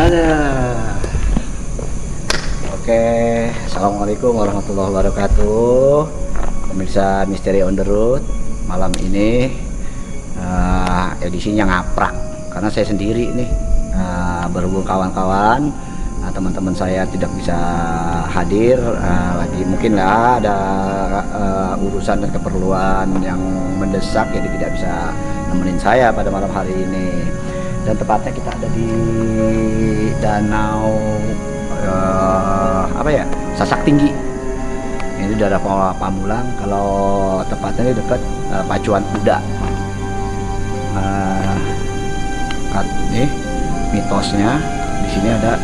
Ada. Oke, assalamualaikum warahmatullahi wabarakatuh. Pemirsa Misteri on the Road, malam ini edisinya ngaprak karena saya sendiri nih, berhubung kawan-kawan, teman-teman saya tidak bisa hadir, lagi mungkin lah ada urusan dan keperluan yang mendesak, jadi tidak bisa nemenin saya pada malam hari ini. Dan tepatnya kita ada di danau Sasak Tinggi. Ini daerah Pamulang, kalau tepatnya ini dekat Pacuan Kuda. Nih mitosnya di sini ada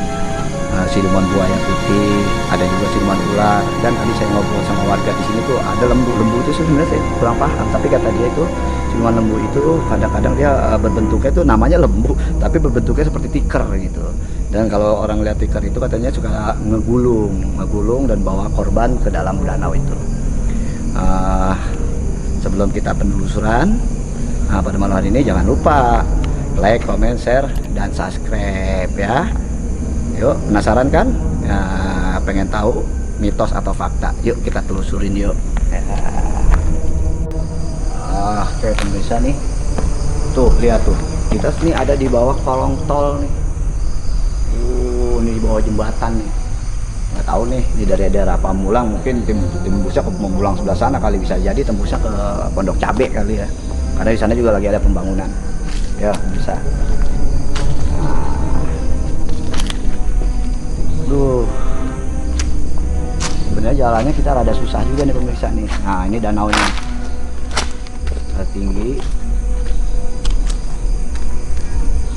siluman buaya putih, ada juga siluman ular. Dan tadi saya ngobrol sama warga di sini tuh ada lembu. Lembu itu sebenarnya saya kurang paham, tapi kata dia itu siluman lembu itu kadang-kadang dia berbentuknya itu namanya lembu, tapi berbentuknya seperti tikar gitu. Dan kalau orang lihat tikar itu katanya suka ngegulung dan bawa korban ke dalam danau itu. Sebelum kita penelusuran pada malam hari ini, jangan lupa like, comment, share, dan subscribe ya. Yuk, penasaran kan? Pengen tahu mitos atau fakta? Yuk kita telusurin yuk. Oke pemirsa nih, tuh lihat tuh, kita sini ada di bawah kolong tol nih. Ini di bawah jembatan nih. Nggak tahu nih, ini dari daerah Pamulang, mungkin tembusnya ke Pamulang sebelah sana kali, bisa jadi tembusnya ke Pondok Cabe kali ya. Karena di sana juga lagi ada pembangunan. Ya bisa. Sebenarnya jalannya kita rada susah juga nih pemirsa nih. Nah ini danaunya tinggi.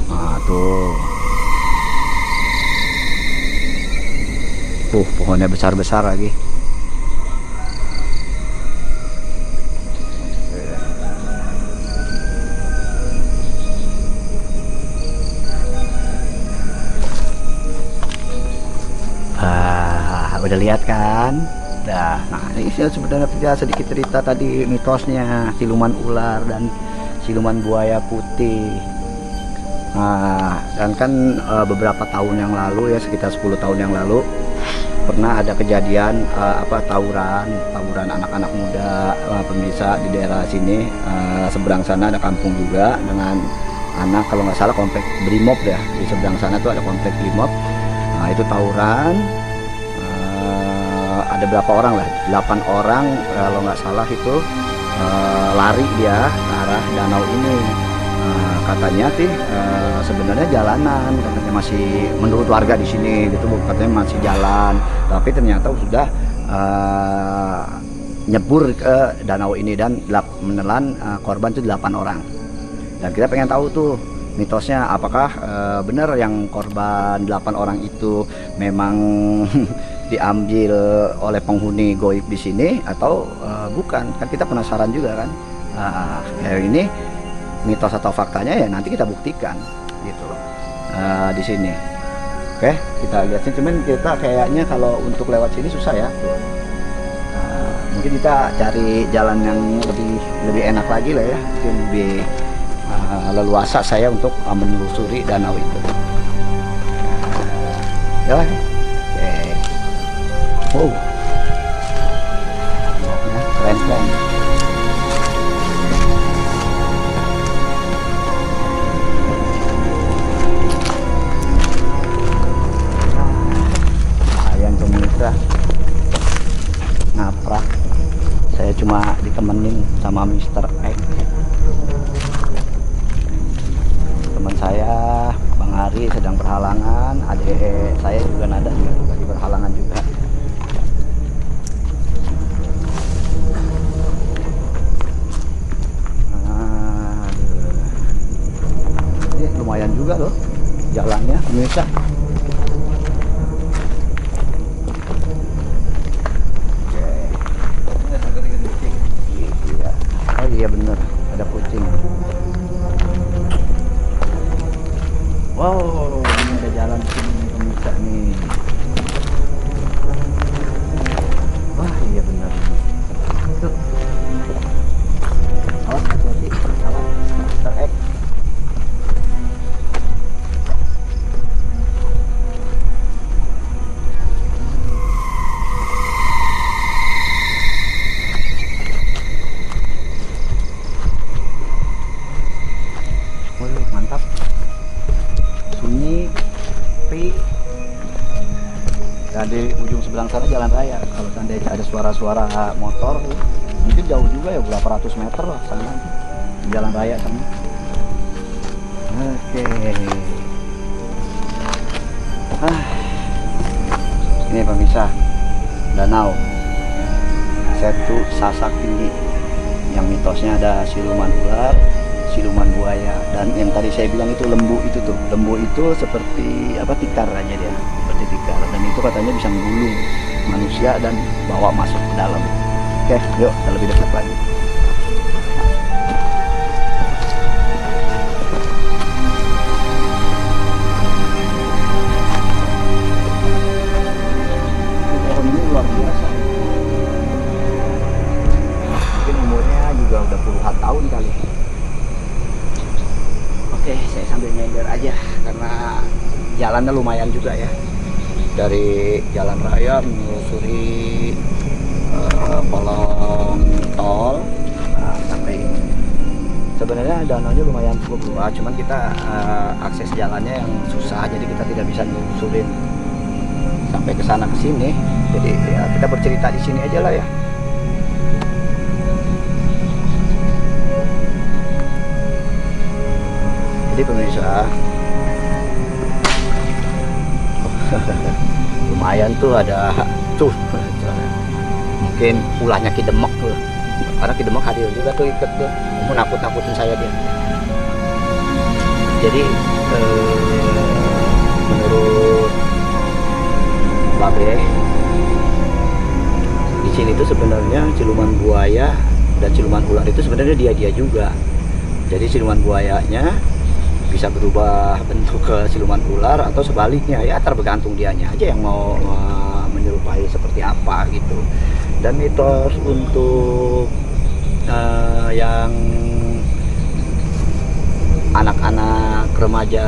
Nah tuh, pohonnya besar-besar lagi. Udah lihat kan? Nah ini sebenarnya sedikit cerita tadi mitosnya siluman ular dan siluman buaya putih. Dan kan beberapa tahun yang lalu ya, sekitar 10 tahun yang lalu pernah ada kejadian tawuran anak-anak muda, pemirsa di daerah sini. Seberang sana ada kampung juga dengan anak, kalau nggak salah komplek Brimob ya, di seberang sana tuh ada komplek Brimob. Nah itu tawuran. Ada berapa orang lah, 8 orang kalau nggak salah itu lari dia ke arah danau ini. Katanya sih sebenarnya jalanan, katanya masih, menurut warga di sini gitu, katanya masih jalan, tapi ternyata sudah nyebur ke danau ini dan menelan korban itu 8 orang. Dan kita pengen tahu tuh mitosnya, apakah benar yang korban 8 orang itu memang diambil oleh penghuni goib di sini atau bukan? Kan kita penasaran juga kan. Kayak ini mitos atau faktanya ya nanti kita buktikan gitu di sini. Oke, kita lihat sih. Cuman kita kayaknya kalau untuk lewat sini susah ya. Mungkin kita cari jalan yang lebih enak lagi lah ya, mungkin lebih leluasa saya untuk menelusuri danau itu. Ya. Wow, keren. Lumayan pemirsa, ngaprak. Saya cuma ditemenin sama Mr. X, teman saya Bang Ari sedang berhalangan, adik saya juga Nada juga lagi berhalangan juga. Lumayan juga loh jalannya pemirsa. Oh iya bener, ada kucing. Wow, ini ada jalan sini pemirsa nih. Wah iya bener. Tuh. Awas hati-hati, awas Mr. X. di ujung sebelah sana jalan raya. Kalau seandainya ada suara-suara motor, mungkin jauh juga ya, berapa ratus meter lah sana jalan raya sana. Oke. Ini pemirsa, danau Setu Sasak Tinggi yang mitosnya ada siluman ular, siluman buaya, dan yang tadi saya bilang itu lembu itu tuh. Lembu itu seperti apa, tikar aja dia, seperti tikar, dan itu katanya bisa menggulung manusia dan bawa masuk ke dalam. Oke, yuk kita lebih dekat lagi. Pohon ini luar biasa. Mungkin umurnya juga udah puluhan tahun kali. Oke, saya sambil nyender aja karena jalannya lumayan juga ya. Dari jalan raya menyusuri kolong tol sampai ini. Sebenarnya danaunya lumayan cukup luas, cuman kita akses jalannya yang susah, jadi kita tidak bisa nyusurin sampai ke sana ke sini. Jadi ya kita bercerita di sini aja lah ya. Jadi pemirsa, lumayan tuh ada tuh, mungkin ulahnya Ki Demek tuh, karena Ki Demek hadir juga tuh, ikut tuh, mau nakut-nakutin saya dia. Jadi menurut Babe, di sini tuh sebenarnya siluman buaya dan siluman ular itu sebenarnya dia juga. Jadi siluman buayanya bisa berubah bentuk ke siluman ular atau sebaliknya, ya tergantung dianya aja yang mau menyerupai seperti apa gitu. Dan mitos untuk yang anak-anak remaja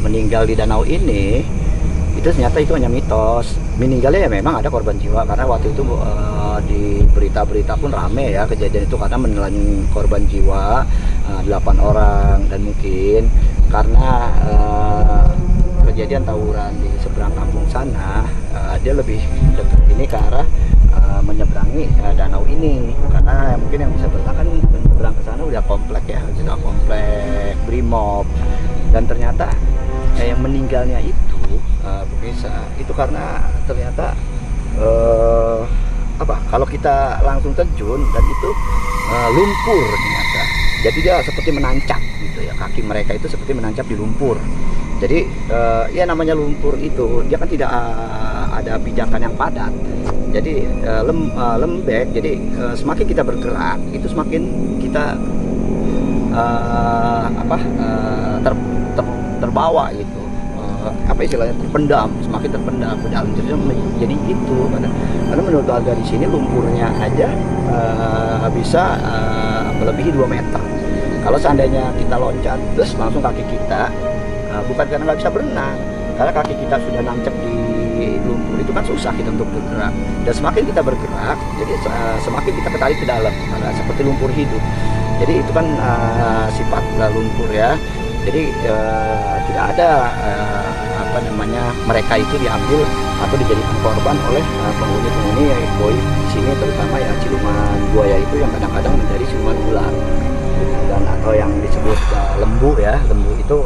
meninggal di danau ini, itu ternyata itu hanya mitos. Meninggalnya ya memang ada korban jiwa, karena waktu itu di berita-berita pun rame ya kejadian itu, karena menelan korban jiwa 8 orang, dan mungkin karena kejadian tawuran di seberang kampung sana, dia lebih dekat ini ke arah menyeberangi danau ini, karena mungkin yang bisa berenang kan menyeberang ke sana udah komplek ya, sudah komplek Brimob. Dan ternyata yang meninggalnya itu pemirsa, itu karena ternyata kalau kita langsung terjun dan itu lumpur ternyata. Jadi dia seperti menancap gitu ya, kaki mereka itu seperti menancap di lumpur. Jadi ya namanya lumpur itu dia kan tidak ada pijakan yang padat. Jadi lembek. Jadi semakin kita bergerak itu semakin kita terbawa gitu. Apa istilahnya, terpendam, semakin terpendam ke dalam. Jadi itu karena menurut warga di sini lumpurnya aja bisa melebihi 2 meter. Kalau seandainya kita loncat terus langsung kaki kita, bukan karena nggak bisa berenang, karena kaki kita sudah nancep di lumpur itu kan susah kita untuk bergerak. Dan semakin kita bergerak, jadi semakin kita ketarik ke dalam, karena seperti lumpur hidup. Jadi itu kan sifat lumpur ya. Jadi tidak ada mereka itu diambil atau dijadikan korban oleh penghuni-penghuni ya koi di sini, terutama ya siluman buaya itu yang kadang-kadang menjadi siluman ular, dan atau yang disebut lembu ya. Lembu itu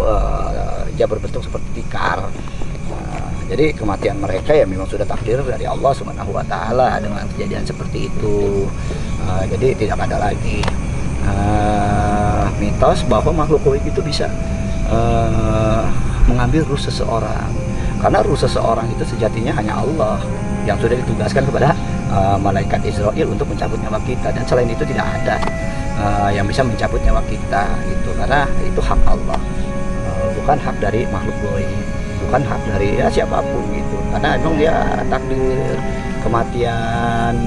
dia berbentuk seperti tikar. Jadi kematian mereka ya memang sudah takdir dari Allah Subhanahu wa Ta'ala dengan kejadian seperti itu. Jadi tidak ada lagi mitos bahwa makhluk goib itu bisa mengambil ruh seseorang, karena ruh seseorang itu sejatinya hanya Allah yang sudah ditugaskan kepada malaikat Israel untuk mencabut nyawa kita, dan selain itu tidak ada yang bisa mencabut nyawa kita itu, karena itu hak Allah, bukan hak dari makhluk goib, bukan hak dari ya siapapun gitu, karena memang dia takdir kematian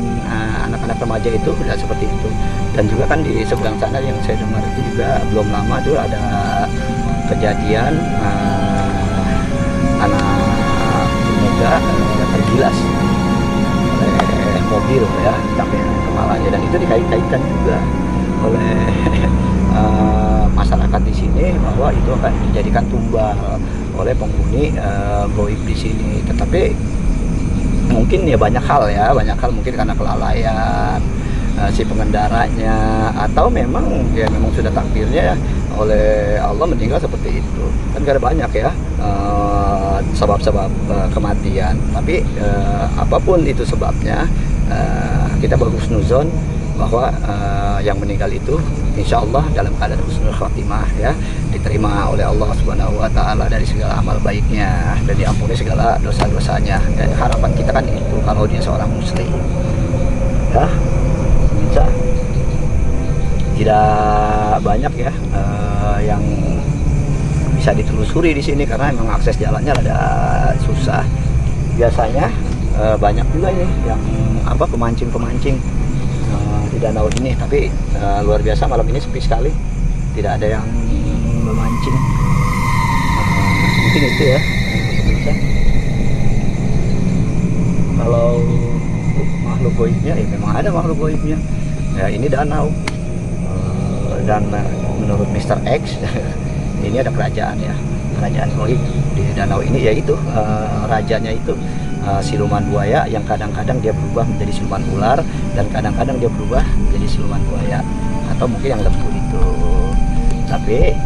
anak-anak remaja itu sudah seperti itu. Dan juga kan di seberang sana yang saya dengar itu juga belum lama itu ada kejadian anak muda tergilas oleh mobil ya sampai kepalanya, dan itu dikait-kaitkan juga oleh masyarakat di sini bahwa itu sampai dijadikan tumbal oleh penghuni goib di sini. Tetapi mungkin ya banyak hal mungkin karena kelalaian si pengendaranya, atau memang sudah takdirnya oleh Allah meninggal seperti itu. Kan ada banyak ya sebab-sebab kematian. Tapi apapun itu sebabnya, kita berhusnuzon bahwa yang meninggal itu insya Allah dalam keadaan husnul khatimah, ya, diterima oleh Allah Subhanahu wa Ta'ala dari segala amal baiknya dan diampuni segala dosa-dosanya. Dan harapan kita kan itu kalau dia seorang muslim, ya. Bisa tidak banyak ya yang bisa ditelusuri di sini karena memang akses jalannya ada susah. Biasanya banyak juga ini yang pemancing di danau ini, tapi luar biasa malam ini sepi sekali, tidak ada yang memancing. Mungkin itu ya pemirsa. Kalau makhluk goibnya, ya memang ada makhluk goibnya. Ya, ini danau dan menurut Mr. X ini ada kerajaan ya, kerajaan goib di danau ini, yaitu rajanya itu siluman buaya yang kadang-kadang dia berubah menjadi siluman ular dan kadang-kadang dia berubah menjadi siluman buaya atau mungkin yang lembu itu. Tapi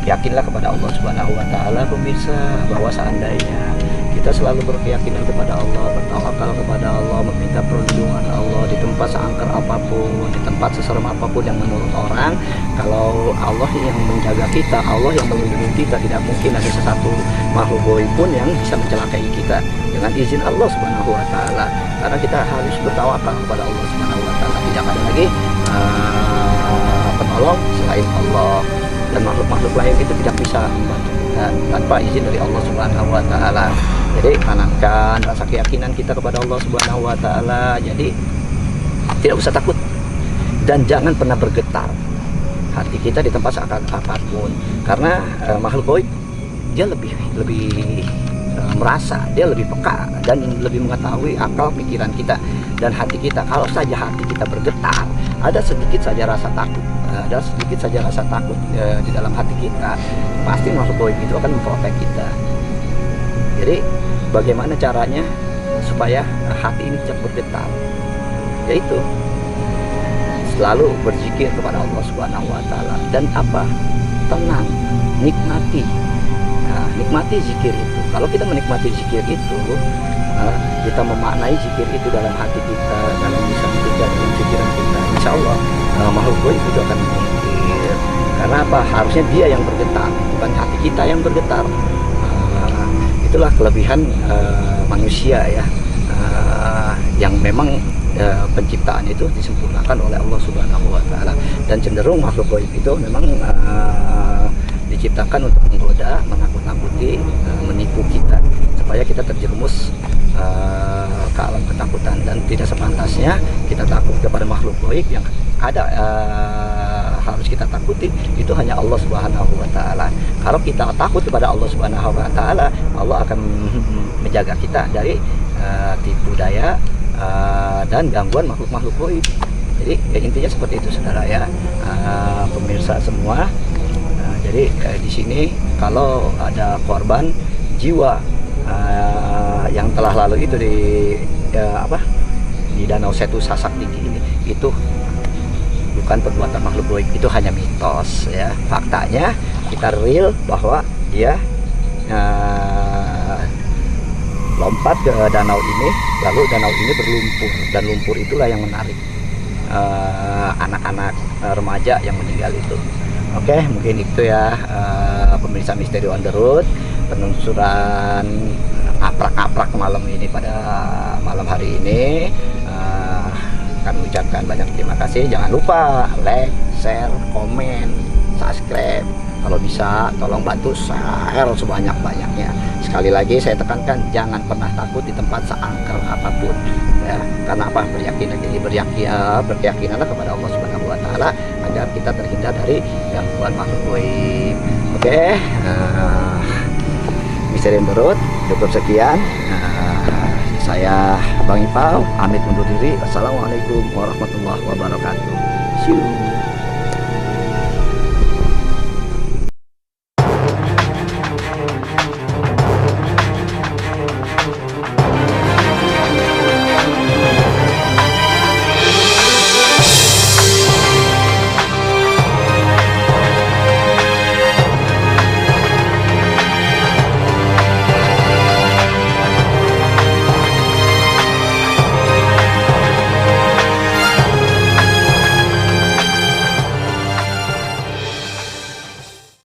yakinlah kepada Allah Subhanahu wa Ta'ala pemirsa, bahwa seandainya kita selalu berkeyakinan kepada Allah, bertawakal kepada Allah, meminta perlindungan Allah di tempat seangker apapun, di tempat seserem apapun yang menurut orang, kalau Allah yang menjaga kita, Allah yang melindungi kita, tidak mungkin ada sesatu makhluk goib pun yang bisa mencelakai kita dengan izin Allah Subhanahu wa Ta'ala. Karena kita harus bertawakal kepada Allah Subhanahu wa Ta'ala, tidak ada lagi penolong selain Allah, dan makhluk-makhluk lain itu tidak bisa membantu kita tanpa izin dari Allah Subhanahu wa Ta'ala. Jadi tanamkan rasa keyakinan kita kepada Allah Subhanahu wa Ta'ala. Jadi tidak usah takut dan jangan pernah bergetar hati kita di tempat apapun, karena makhluk goib dia lebih merasa, dia lebih peka dan lebih mengetahui akal pikiran kita dan hati kita. Kalau saja hati kita bergetar, ada sedikit saja rasa takut, di dalam hati kita, pasti makhluk goib itu akan memprotek kita. Jadi bagaimana caranya supaya hati ini tidak bergetar? Yaitu selalu berzikir kepada Allah Subhanahu wa Ta'ala, dan tenang, nikmati. Nikmati zikir itu. Kalau kita menikmati zikir itu, kita memaknai zikir itu dalam hati kita, dalam lisan kita, dalam pikiran kita, insya Allah makhluk goib itu akan menyingkir. Karena harusnya dia yang bergetar, bukan hati kita yang bergetar. Itulah kelebihan manusia ya, yang memang penciptaan itu disempurnakan oleh Allah Subhanahu wa Ta'ala, dan cenderung makhluk goib itu memang diciptakan untuk menggoda, menakut-nakuti, menipu kita supaya kita terjerumus ke alam ketakutan, dan tidak sepantasnya kita takut kepada makhluk goib. Yang ada harus kita takuti itu hanya Allah Subhanahu wa Ta'ala. Kalau kita takut kepada Allah Subhanahu wa Ta'ala, Allah akan menjaga kita dari tipu daya dan gangguan makhluk-makhluk goib. Jadi ya, intinya seperti itu saudara ya, pemirsa semua. Jadi di sini kalau ada korban jiwa yang telah lalu itu di Danau Setu Sasak Tinggi ini, itu bukan perbuatan makhluk goib, itu hanya mitos ya. Faktanya kita real bahwa dia lompat ke danau ini, lalu danau ini berlumpur, dan lumpur itulah yang menarik anak-anak remaja yang meninggal itu. Oke, mungkin itu ya pemirsa Misteri on the Road, penelusuran ngaprak-ngaprak malam ini pada malam hari ini. Kami ucapkan banyak terima kasih. Jangan lupa like, share, komen, subscribe. Kalau bisa tolong bantu share sebanyak-banyaknya. Sekali lagi saya tekankan, jangan pernah takut di tempat seangker apapun ya. Karena berkeyakinanlah kepada Allah Subhanahu wa Ta'ala agar kita terhindar dari gangguan makhluk goib. Oke, Misteri on the Road cukup sekian. Saya Bang Ipal pamit undur diri. Assalamualaikum warahmatullahi wabarakatuh. See you.